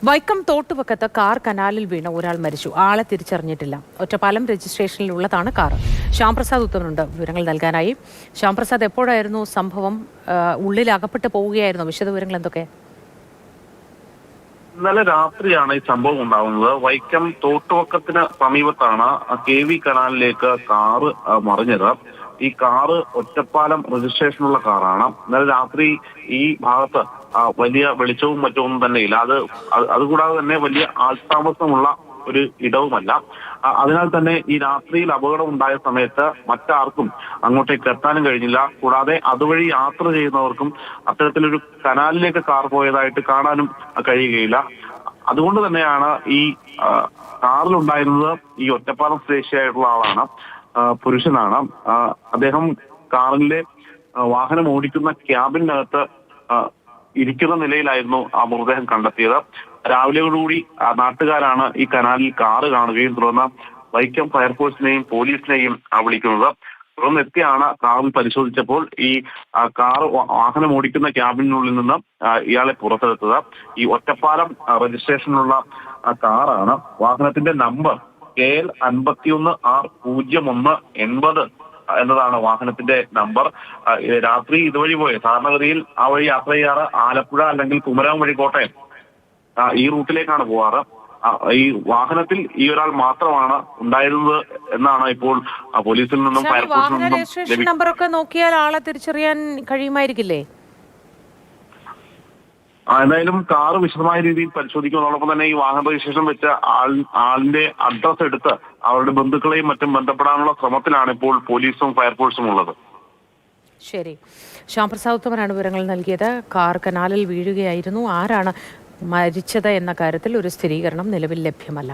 Vaikom തോട്ടുവക്കത്ത് car കനാലിൽ വീണ് ഒരാൾ മരിച്ചു. ആളെ തിരിച്ചറിഞ്ഞിട്ടില്ല. ഒറ്റപ്പാലം രജിസ്ട്രേഷനിലുള്ളതാണ് കാർ. ശ്യാംപ്രസാദ് ഉത്തമനുണ്ട് വിവരങ്ങൾ നൽകാനായി. ശ്യാംപ്രസാദ്, എപ്പോഴായിരുന്നു സംഭവം? ഉള്ളിൽ അകപ്പെട്ട് പോവുകയായിരുന്നു? വിശദവിവരങ്ങൾ എന്തൊക്കെ? ഇന്നലെ രാത്രിയാണ് ഈ സംഭവം ഉണ്ടാകുന്നത്. വൈക്കം തോട്ടുവക്കത്തിന് സമീപത്താണ് KV കനാലിലേക്ക് കാറ് മറിഞ്ഞത്. ഈ കാറ് ഒറ്റപ്പാലം രജിസ്ട്രേഷനുള്ള കാറാണ്. ഇന്നലെ രാത്രി ഈ ഭാഗത്ത് വലിയ വെളിച്ചവും മറ്റൊന്നും തന്നെയില്ല. അതുകൂടാതെ തന്നെ വലിയ ആൾതാമസമുള്ള ഒരു ഇടവുമല്ല. അതിനാൽ തന്നെ ഈ രാത്രിയിൽ അപകടം ഉണ്ടായ സമയത്ത് മറ്റാർക്കും അങ്ങോട്ടേക്ക് എത്താനും കഴിഞ്ഞില്ല. കൂടാതെ അതുവഴി യാത്ര ചെയ്യുന്നവർക്കും അത്തരത്തിലൊരു കനാലിലേക്ക് കാർ പോയതായിട്ട് കാണാനും കഴിയുകയില്ല. അതുകൊണ്ട് തന്നെയാണ് ഈ കാറിലുണ്ടായിരുന്നത് ഈ ഒറ്റപ്പാലം സ്വദേശിയായിട്ടുള്ള ആളാണ്, പുരുഷനാണ്. അദ്ദേഹം കാറിലെ വാഹനം ഓടിക്കുന്ന ക്യാബിനകത്ത് ഇരിക്കുന്ന നിലയിലായിരുന്നു ആ മൃതദേഹം കണ്ടെത്തിയത്. രാവിലെയോടുകൂടി നാട്ടുകാരാണ് ഈ കനാലിൽ കാറ് കാണുകയും തുടർന്ന് വൈക്കം ഫയർഫോഴ്സിനെയും പോലീസിനെയും വിളിക്കുന്നത്. തുടർന്ന് എത്തിയാണ് കാറിൽ പരിശോധിച്ചപ്പോൾ ഈ കാറ് വാഹനം ഓടിക്കുന്ന ക്യാബിനുള്ളിൽ നിന്ന് ഇയാളെ പുറത്തെടുത്തത്. ഈ ഒറ്റപ്പാലം രജിസ്ട്രേഷനുള്ള കാറാണ്. വാഹനത്തിന്റെ നമ്പർ KL 51R0180 എന്നതാണ് വാഹനത്തിന്റെ നമ്പർ. രാത്രി ഇതുവഴി പോയി സാധാരണഗതിയിൽ ആ വഴി യാത്ര ചെയ്യാറ് ആലപ്പുഴ അല്ലെങ്കിൽ കുമരകം വഴി കോട്ടയം ഈ റൂട്ടിലേക്കാണ് പോവാറ്. ഈ വാഹനത്തിൽ ഈ ഒരാൾ മാത്രമാണ് ഉണ്ടായിരുന്നത് എന്നാണ് ഇപ്പോൾ പോലീസിൽ നിന്നും ഫയർഫോഴ്സിൽ നിന്നും രജിസ്ട്രേഷൻ നമ്പറൊക്കെ നോക്കിയാൽ ആളെ തിരിച്ചറിയാൻ കഴിയുമായിരിക്കില്ലേ? എന്തായാലും കാറ് വിശദമായ രീതിയിൽ പരിശോധിക്കും. അതോടൊപ്പം തന്നെ ഈ വാഹന രജിസ്ട്രേഷൻ വെച്ച ആളിന്റെ അഡ്രസ് എടുത്ത് അവരുടെ ബന്ധുക്കളെയും മറ്റും ബന്ധപ്പെടാനുള്ള ശ്രമത്തിലാണ് ഇപ്പോൾ പോലീസും ഫയർഫോഴ്സും ഉള്ളത്. ശരി, ശ്യാംപ്രസാദ് ഉത്തമനാണ് വിവരങ്ങൾ നൽകിയത്. കാർ കനാലിൽ വീഴുകയായിരുന്നു. ആരാണ് മരിച്ചത് എന്ന കാര്യത്തിൽ ഒരു സ്ഥിരീകരണം നിലവിൽ ലഭ്യമല്ല.